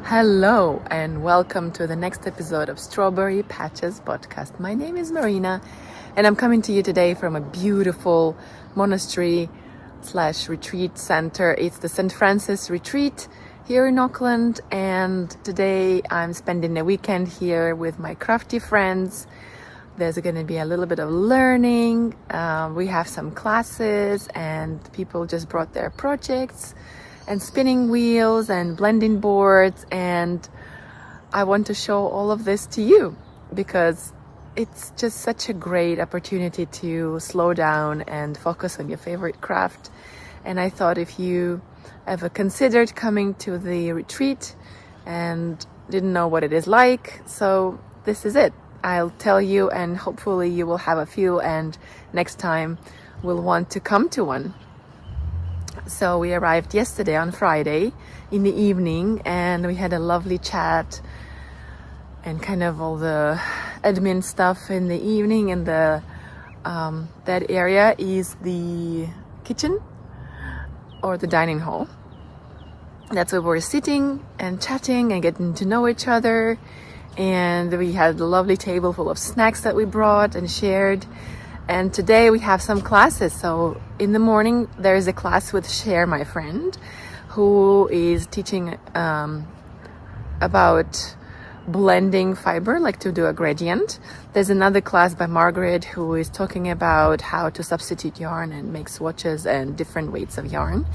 Hello and welcome to the next episode of Strawberry Patches podcast. My name is Marina and I'm coming to you today from a beautiful monastery / retreat center. It's the St. Francis Retreat here in Auckland, and today I'm spending a weekend here with my crafty friends. There's going to be a little bit of learning. We have some classes and people just brought their projects and spinning wheels and blending boards, and I want to show all of this to you because it's just such a great opportunity to slow down and focus on your favorite craft. And I thought if you ever considered coming to the retreat and didn't know what it is like, so this is it. I'll tell you, and hopefully you will have a feel, and next time will want to come to one. So we arrived yesterday on Friday in the evening, and we had a lovely chat and kind of all the admin stuff in the evening. And the that area is the kitchen or the dining hall. That's where we're sitting and chatting and getting to know each other. And we had a lovely table full of snacks that we brought and shared. And today we have some classes. So in the morning there is a class with Cher, my friend, who is teaching about blending fiber, like to do a gradient. There's another class by Margaret who is talking about how to substitute yarn and make swatches and different weights of yarn.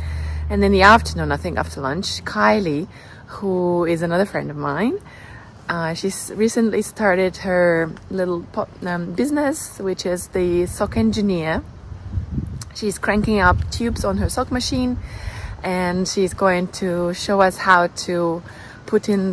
And in the afternoon, I think after lunch, Kylie, who is another friend of mine, she's recently started her little business, which is the sock engineer. She's cranking up tubes on her sock machine, and she's going to show us how to put in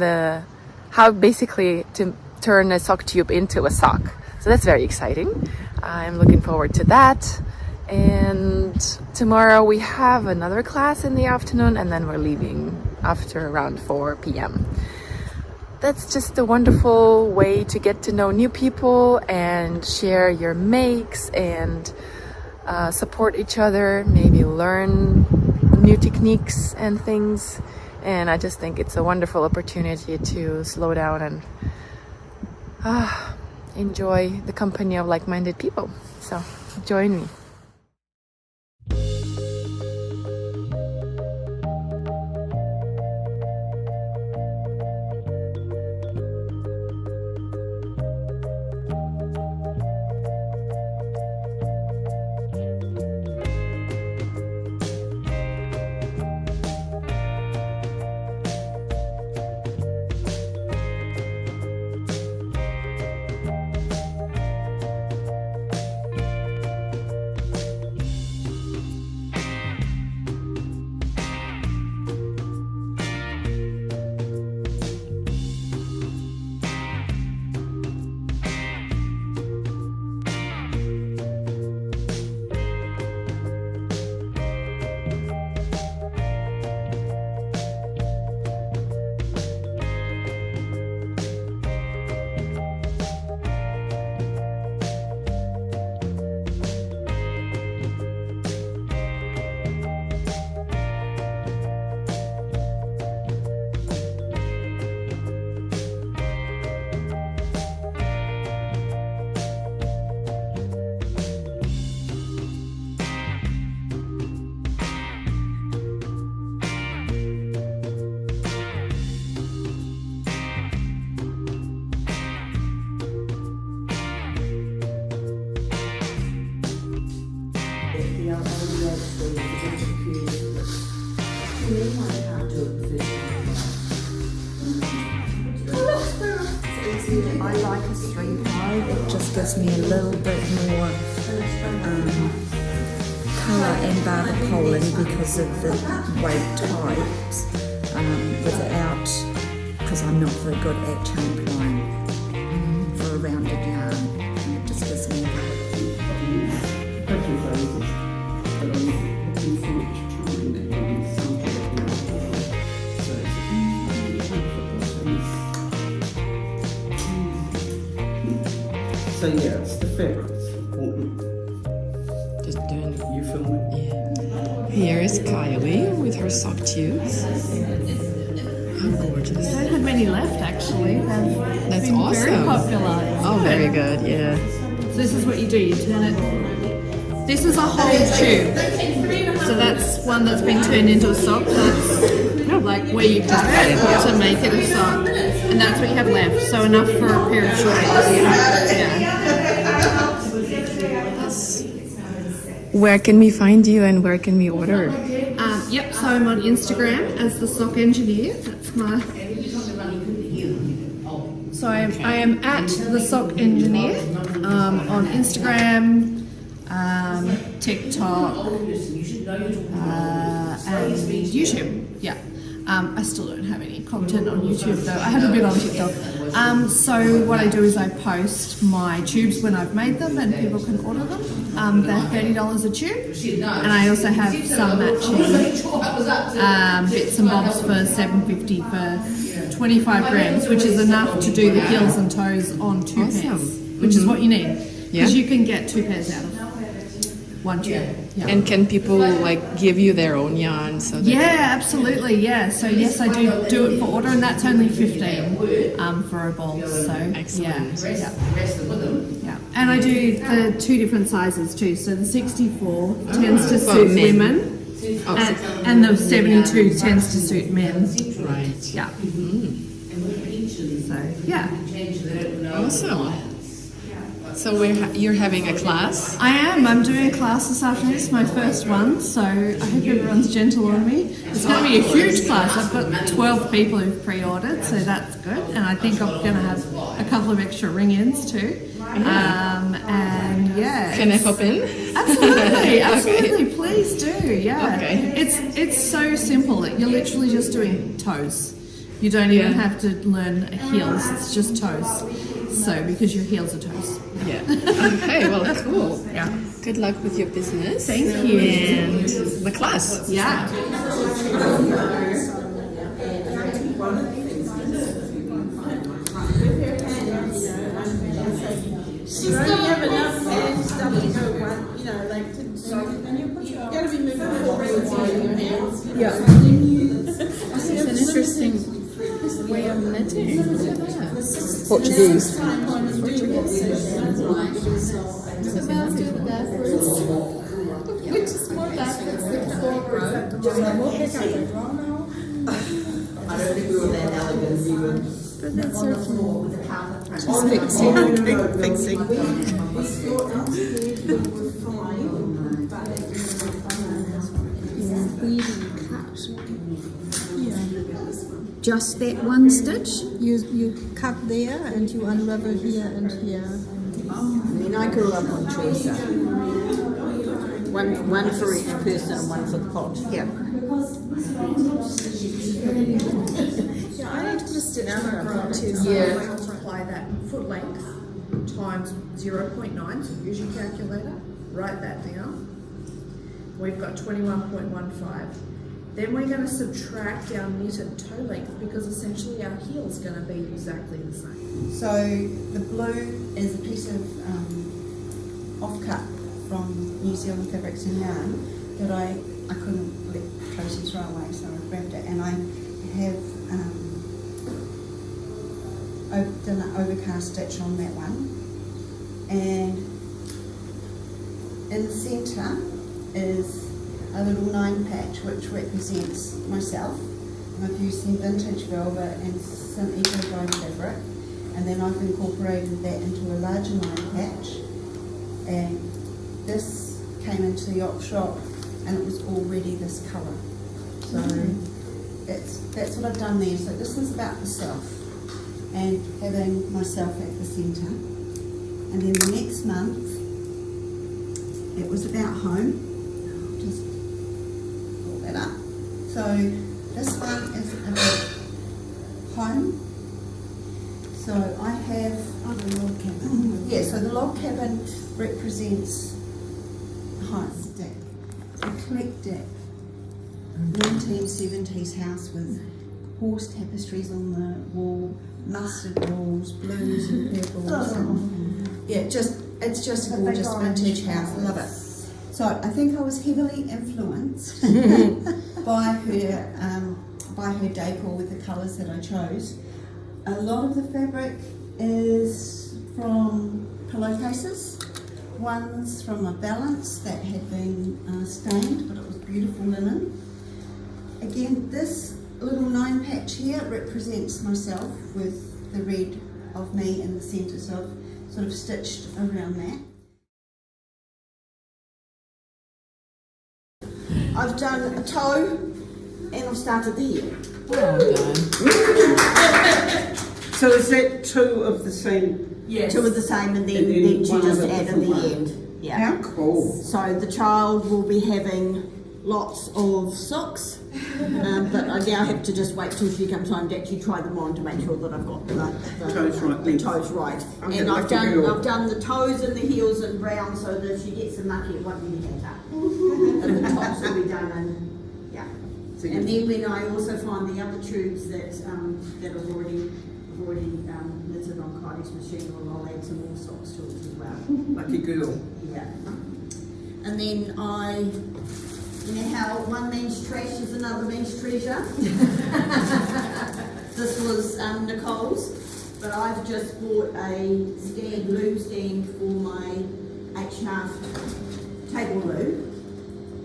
how basically to turn a sock tube into a sock. So that's very exciting. I'm looking forward to that. And tomorrow we have another class in the afternoon, and then we're leaving after around 4 p.m. That's just a wonderful way to get to know new people and share your makes and support each other, maybe learn new techniques and things. And I just think it's a wonderful opportunity to slow down and enjoy the company of like-minded people. So join me. I like a 3-5. It just gives me a little bit more colour and barley pollen because of the weight types without, because I'm not very good at chain plying for a rounded yarn, and it just gives me a So yes, the fabrics. Just doing. You filming? Yeah. Here is Kylie with her sock tubes. Gorgeous. I don't have many left actually. They've That's been awesome. very popular. Oh, very good. Yeah. So this is what you do. You turn it. This is a whole tube. So that's one that's been turned into a sock. That's like where you cut it to make it a sock, and that's what you have left. So enough for a pair of shorts. Yeah. Where can we find you and where can we order? Yep. So I'm on Instagram as the sock engineer. That's my. So I am at the sock engineer on Instagram, TikTok, and YouTube. Yeah. I still don't have any content on YouTube though. I have a bit on TikTok. So what I do is I post my tubes when I've made them and people can order them. They're $30 a tube. And I also have some matching bits and bobs for $7.50 for 25 grams, which is enough to do the heels and toes on two pairs, which is what you need. Because you can get 2 pairs out of one tube. Yeah. And can people like give you their own yarn? So that Absolutely. Yeah. So yes, I do it for order, and that's only $15 for a ball. So excellent. Yeah. And I do the 2 different sizes too. So the 64 tends to suit women, and the 72 tends to suit men. Right. Yeah. So yeah. Awesome. So you're having a class? I am. I'm doing a class this afternoon. It's my first one, so I hope everyone's gentle on me. It's going to be a huge class. I've got 12 people who've pre-ordered, so that's good. And I think I'm going to have a couple of extra ring-ins too. And yeah. Can I pop in? Absolutely, absolutely. Please do. Yeah. Okay. It's so simple. You're literally just doing toes. You don't even have to learn heels. It's just toes. So because your heels are toes. Yeah. Okay. Well, cool. Yeah. Good luck with your business. Thank you. And the class. Yeah. You don't have enough stuff to go one, like to you gotta be moving forward with your hands. Yeah. This is an interesting way of knitting. Portuguese. Which is more backwards than forward. I don't think we were that elegant even. But that's so cool. Just fixing. Fixing. Just that one stitch? You cut there and you unravel here and here. I mean, I grew up on Teresa. One for each person and one for the pot. Yeah. Yeah, I need to put a stitch marker on too. So Yeah. Multiply that foot length times 0.9, so use your calculator, write that down. We've got 21.15. Then we're going to subtract our knitted toe length because essentially our heel is going to be exactly the same. So the blue is a piece of offcut from New Zealand Fabrics and Yarn that I couldn't let Tracy throw away, so I grabbed it, and I have done an overcast stitch on that one, and in the centre is a little 9 patch which represents myself. I've used some vintage velvet and some eco-dye fabric, and then I've incorporated that into a larger 9 patch, and this came into the op shop and it was already this colour. So that's what I've done there. So this is about the self and having myself at the centre. And then the next month it was about home. Just pull that up. So this one is about home. So I have the log cabin. Yeah, so the log cabin represents home. Eclectic 1970s house with horse tapestries on the wall, mustard walls, blues and purples. And yeah, it's just a gorgeous vintage house. I love it. So I think I was heavily influenced by her by her decor with the colours that I chose. A lot of the fabric is from pillowcases. One's from a valance that had been stained, but it was beautiful linen. Again, this little 9 patch here represents myself with the red of me in the centre, so I've sort of stitched around that. I've done a toe and I've started the heel. Well done. So is that 2 of the same? Yes. 2 of the same, and then she one just of a added different the one. end. Yeah. How cool. So the child will be having lots of socks, but I now have to just wait till she comes home to actually try them on to make sure that I've got the Toes right. the toes right. I'm And gonna I've have to go. done the toes and the heels in brown, so that if she gets them mucky, it won't be the hatter. And the tops will be done in, yeah. So you- And then when I also find the other tubes that I've already knitted on Kylie's machine, I'll add some more socks to it as well. Lucky girl. Yeah. And then you know how one man's trash is another man's treasure? This was Nicole's, but I've just bought a loom stand for my 8-shaft table loom,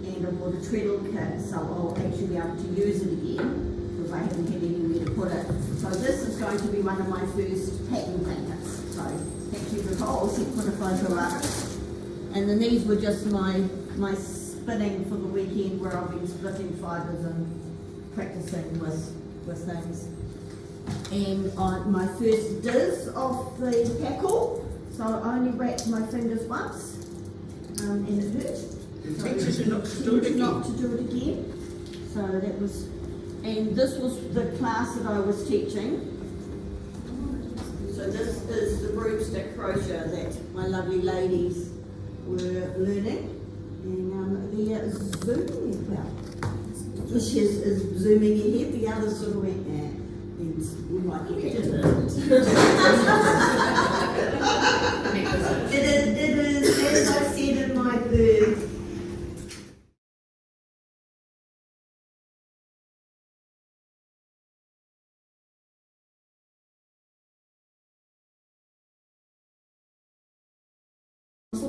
and I bought a treadle kit, so I'll actually be able to use it again, because I haven't had anywhere to put it. So this is going to be one of my first packing blankets. So thank you, Nicole, she put a photo up. And then these were just my spinning for the weekend, where I've been splitting fibres and practicing with things. And my first diz off the packle, so I only wrapped my fingers once, and it hurt. It teaches you not to do it again. Not to do it again. So that was, and this was the class that I was teaching. So this is the broomstick crochet that my lovely ladies were learning. And they're zooming as well. She is zooming ahead, the others sort of went, and we might get it. It is, as I said in my bird.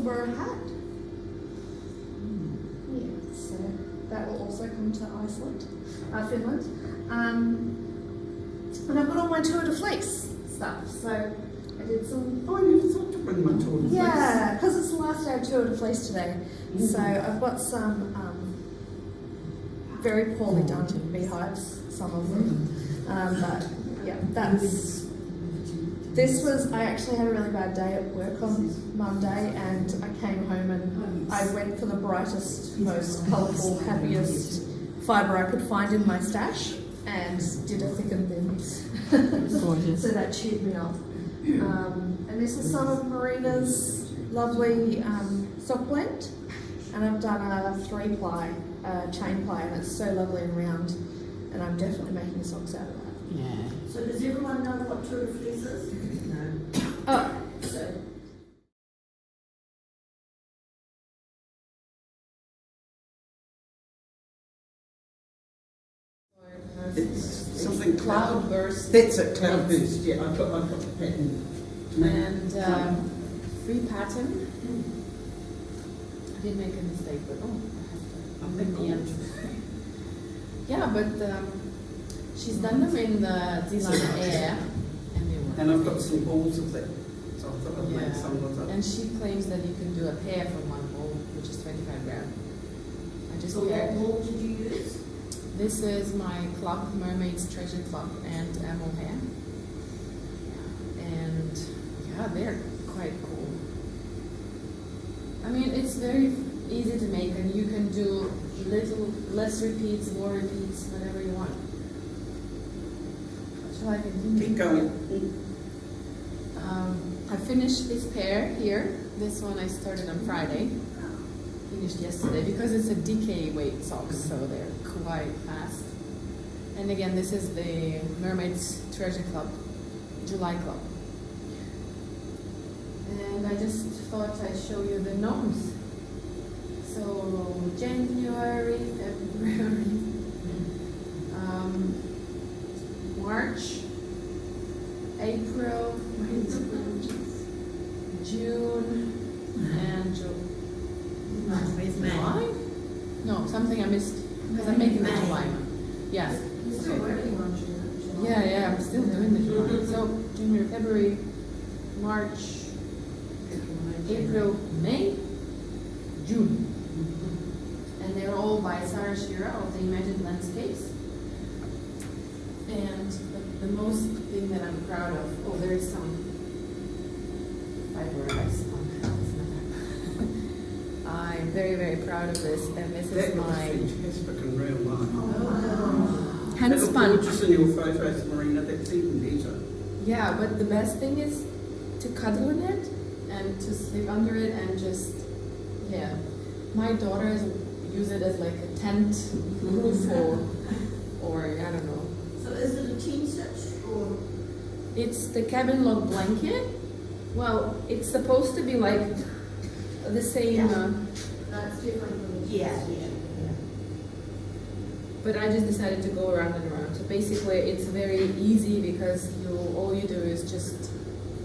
Hat. Yeah, so that will also come to Iceland, Finland. And I've got all my Tour de Fleece stuff, so I did some. Oh, I never thought to bring my tour. Yeah, because it's the last day of Tour de Fleece today. So I've got some very poorly done beehives, some of them. But yeah, I actually had a really bad day at work on Monday, and I came home and I went for the brightest, most colourful, happiest fibre I could find in my stash and did a thick and thin. Gorgeous. So that cheered me up. And this is some of Marina's lovely sock blend, and I've done a 3-ply chain ply, and it's so lovely and round, and I'm definitely making socks out of that. Yeah. So does everyone know what Tour de Fleece is? Oh, So It's something Cloudburst That's it, cloudburst. Yeah, I've got the pattern. and free pattern. I did make a mistake, but I have to. In the end. Yeah, but she's done them in the design air, and they work. And I've got some balls of that. So I thought I'd make Yeah. some of that. And she claims that you can do a pair from one ball, which is 25 grams. I just so what paired. wool did you use? This is my club, Mermaid's Treasure Club, and mohair. And yeah, they're quite cool. I mean, it's very easy to make, and you can do less repeats, more repeats, whatever you want. Shall I continue? Keep going. I finished this pair here. This one I started on Friday. Finished yesterday because it's a DK weight socks, so they're quite fast. And again, this is the Mermaid's Treasure Club, July Club. And I just thought I'd show you the gnomes. So January, February, March, April, June, and July? No, something I missed because I'm making the July one. Yeah. Still working on June. Yeah, I'm still doing the July. So January, February, March, April, May, June. And they're all by Sarah Shearer of the Imagined Landscapes. And the most thing that I'm proud of, oh, there is some fiber ice on I'm very, very proud of this, and this is my Facebook and real life. hand spun. Just in your photos, Marina, that's even better. Yeah, but the best thing is to cuddle in it and to sleep under it and just, yeah. My daughters use it as like a tent roof or I don't know. So is it a 10 stitch or? It's the cabin log blanket. Well, it's supposed to be like the same, That's different from the Yeah. but I just decided to go around and around. So basically, it's very easy because all you do is just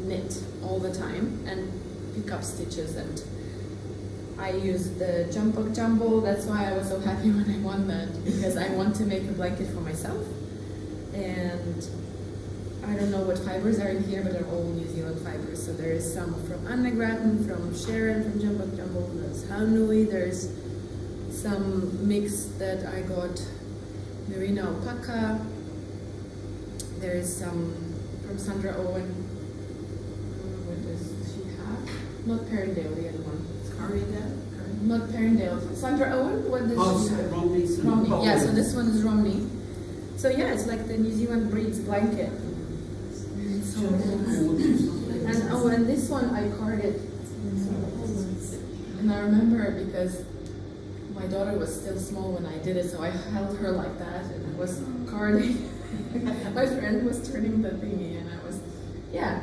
knit all the time and pick up stitches. And I used the Jumbo Jumbo. That's why I was so happy when I won that, because I want to make a blanket for myself. And I don't know what fibers are in here, but they're all New Zealand fibers. So there is some from Anna Grattan, from Sharon, from Jumbo Jumbo. There's Hanui. There's some mix that I got Merino alpaca. There is some from Sandra Owen. What does she have? Not Perrindale, the other one. Not Perrindale. Sandra Owen. What does she have? Romney. Yeah. So this one is Romney. So yeah, it's like the New Zealand breeds blanket. So and this one I carded, and I remember because my daughter was still small when I did it, so I held her like that and I was carding. My friend was turning the thingy, and I was, yeah.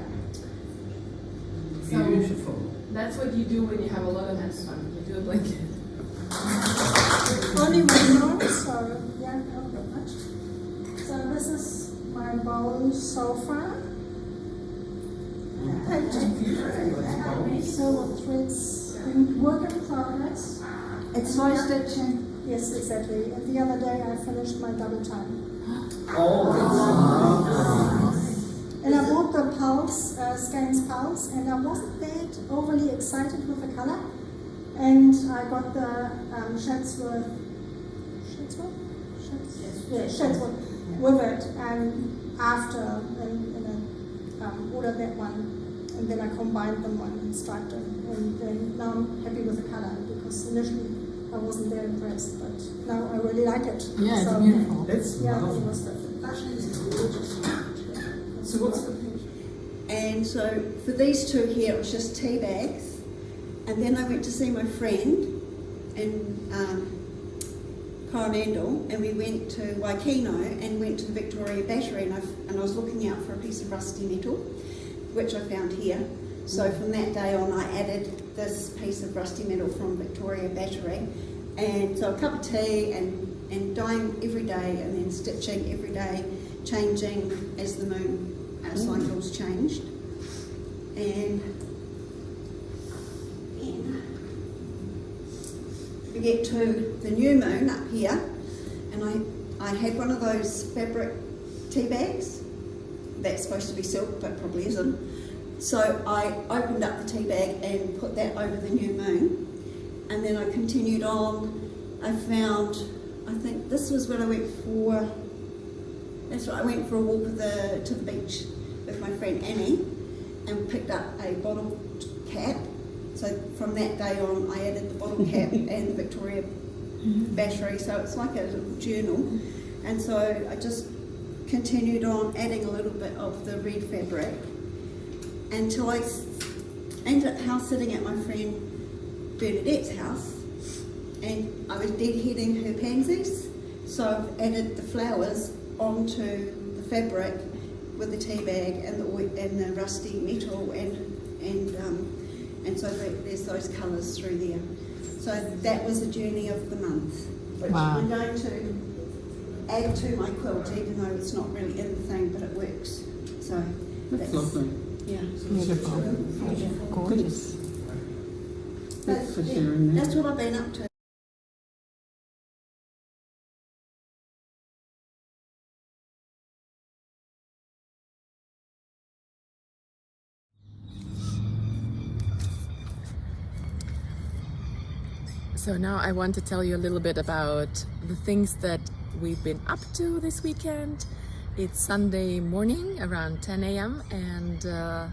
So Beautiful. that's what you do when you have a lot of hand fun. You do a blanket. Only one more, so yeah, not that much. So this is my bowl sofa. Silver threads, work in progress. It's slow stitching. Yes, exactly. And the other day I finished my double time. And I bought the Pulse, Skeins Pulse, and I wasn't that overly excited with the color. And I got the Chatsworth with it, and after, and ordered that one. And then I combined them on striped and then now I'm happy with the color, because initially I wasn't that impressed, but now I really like it. Yeah, so, it's beautiful. That's yeah, lovely. it was gorgeous. So what's the picture? And so for these two here, it was just tea bags. And then I went to see my friend in Coromandel, and we went to Waikino and went to the Victoria Battery, and I was looking out for a piece of rusty metal, which I found here. So from that day on, I added this piece of rusty metal from Victoria Battery. And so a cup of tea and dyeing every day, and then stitching every day, changing as the moon cycles changed. And then we get to the new moon up here, and I had one of those fabric tea bags. That's supposed to be silk, but probably isn't. So I opened up the tea bag and put that over the new moon. And then I continued on. I found, I think this was when I went for, that's right, I went for a walk to the beach with my friend Annie and picked up a bottle cap. So from that day on, I added the bottle cap and the Victoria Battery. So it's like a little journal. And so I just continued on adding a little bit of the red fabric until I ended up house sitting at my friend Bernadette's house, and I was deadheading her pansies, so I've added the flowers onto the fabric with the tea bag and the rusty metal and so there's those colours through there. So that was the journey of the month, which Wow. we're going to add to my quilt, even though it's not really in the thing, but it works. So That's lovely. yeah. Gorgeous. Thanks for sharing that. That's what I've been up to. So now I want to tell you a little bit about the things that we've been up to this weekend. It's Sunday morning around 10 a.m. and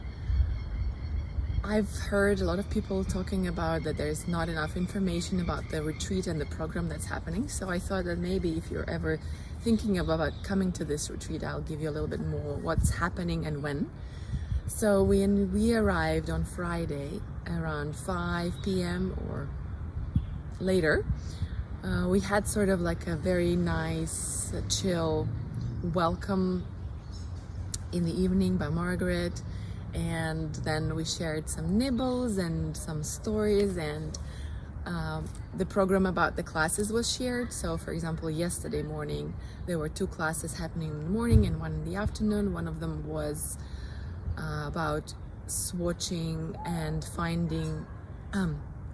I've heard a lot of people talking about that there's not enough information about the retreat and the program that's happening. So I thought that maybe if you're ever thinking about coming to this retreat, I'll give you a little bit more what's happening and when. So when we arrived on Friday around 5 p.m. or later, we had sort of like a very nice, chill welcome in the evening by Margaret, and then we shared some nibbles and some stories, and the program about the classes was shared. So for example, yesterday morning there were 2 classes happening in the morning and 1 in the afternoon. One of them was about swatching and finding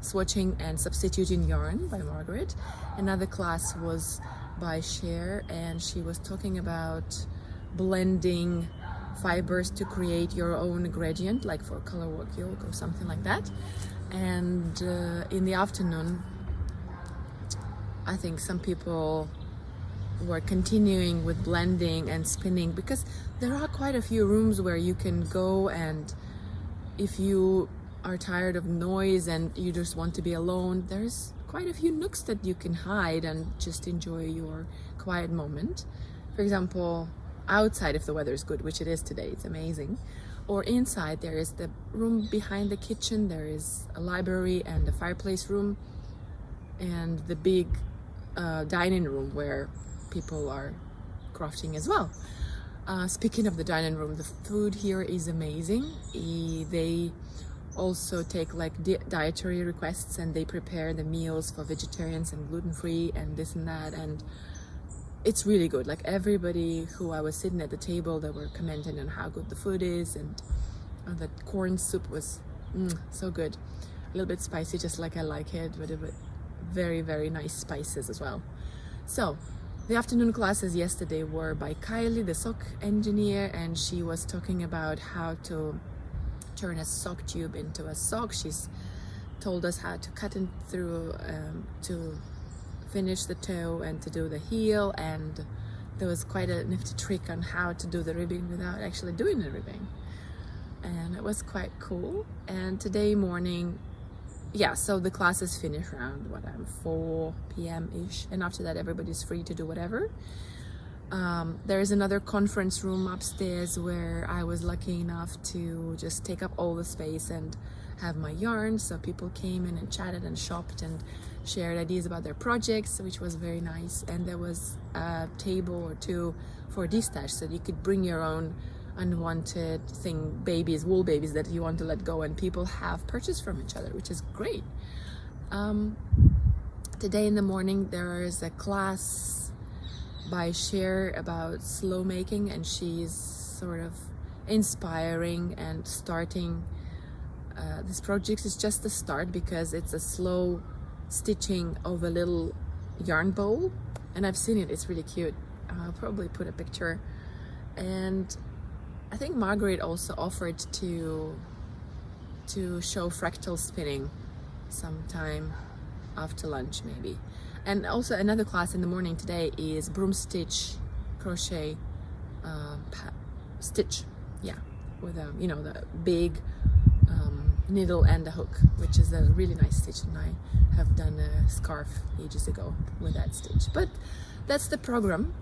swatching and substituting yarn by Margaret. Another class was by Cher, and she was talking about blending fibers to create your own gradient, like for color work yoke or something like that. And in the afternoon, I think some people were continuing with blending and spinning, because there are quite a few rooms where you can go, and if you are tired of noise and you just want to be alone, there's quite a few nooks that you can hide and just enjoy your quiet moment. For example, outside, if the weather is good, which it is today, it's amazing, or inside, there is the room behind the kitchen, there is a library and a fireplace room, and the big dining room where people are crafting as well. Speaking of the dining room, the food here is amazing. They also take like dietary requests, and they prepare the meals for vegetarians and gluten-free and this and that, and it's really good. Like everybody who I was sitting at the table, they were commenting on how good the food is, and the corn soup was so good. A little bit spicy, just like I like it, but very, very nice spices as well. So the afternoon classes yesterday were by Kylie, the sock engineer, and she was talking about how to turn a sock tube into a sock. She's told us how to cut it through to finish the toe and to do the heel, and there was quite a nifty trick on how to do the ribbing without actually doing the ribbing, and it was quite cool. And today morning, so the classes finish around 4 p.m. ish, and after that everybody's free to do whatever. There is another conference room upstairs where I was lucky enough to just take up all the space and have my yarn, so people came in and chatted and shopped and shared ideas about their projects, which was very nice. And there was a table or 2 for destash, so you could bring your own unwanted babies, wool babies that you want to let go, and people have purchased from each other, which is great. Today in the morning there is a class by Cher about slow making, and she's sort of inspiring and starting this project. Is just the start, because it's a slow stitching of a little yarn bowl, and I've seen it, it's really cute. I'll probably put a picture. And I think Margaret also offered to show fractal spinning sometime after lunch maybe. And also another class in the morning today is broom stitch crochet stitch, with the big needle and a hook, which is a really nice stitch, and I have done a scarf ages ago with that stitch. But that's the program.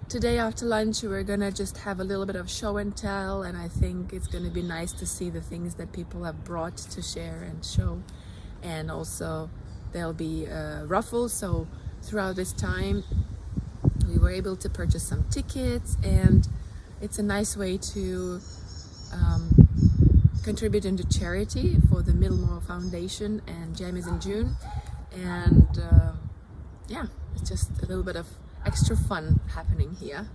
Today after lunch we're gonna just have a little bit of show and tell, and I think it's gonna be nice to see the things that people have brought to share and show. And also there'll be raffles, so throughout this time we were able to purchase some tickets, and it's a nice way to contribute into charity for the Middlemore Foundation, and Jam is in June, and it's just a little bit of extra fun happening here.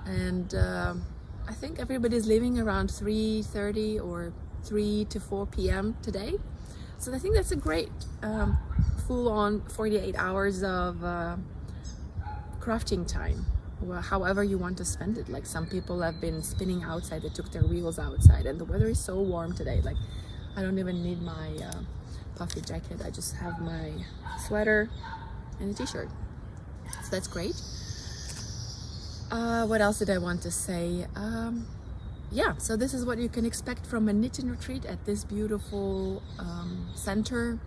And I think everybody's leaving around 3:30 or 3 to 4 p.m. today. So I think that's a great full-on 48 hours of crafting time, however you want to spend it. Like some people have been spinning outside, they took their wheels outside, and the weather is so warm today. Like I don't even need my puffy jacket, I just have my sweater and a t-shirt, so that's great. What else did I want to say? Yeah, so this is what you can expect from a knitting retreat at this beautiful center.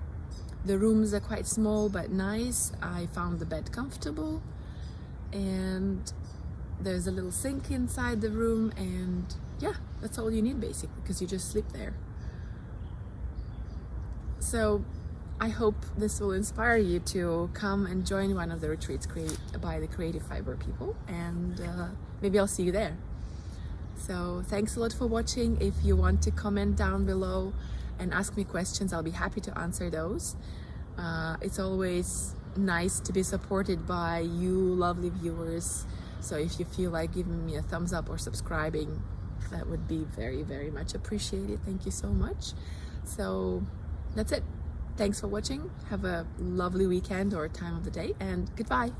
The rooms are quite small but nice. I found the bed comfortable, and there's a little sink inside the room, and yeah, that's all you need basically, because you just sleep there. So I hope this will inspire you to come and join one of the retreats by the Creative Fiber people, and maybe I'll see you there. So thanks a lot for watching. If you want to comment down below and ask me questions, I'll be happy to answer those. It's always nice to be supported by you lovely viewers. So if you feel like giving me a thumbs up or subscribing, that would be very, very much appreciated. Thank you so much. So that's it. Thanks for watching. Have a lovely weekend or time of the day, and goodbye.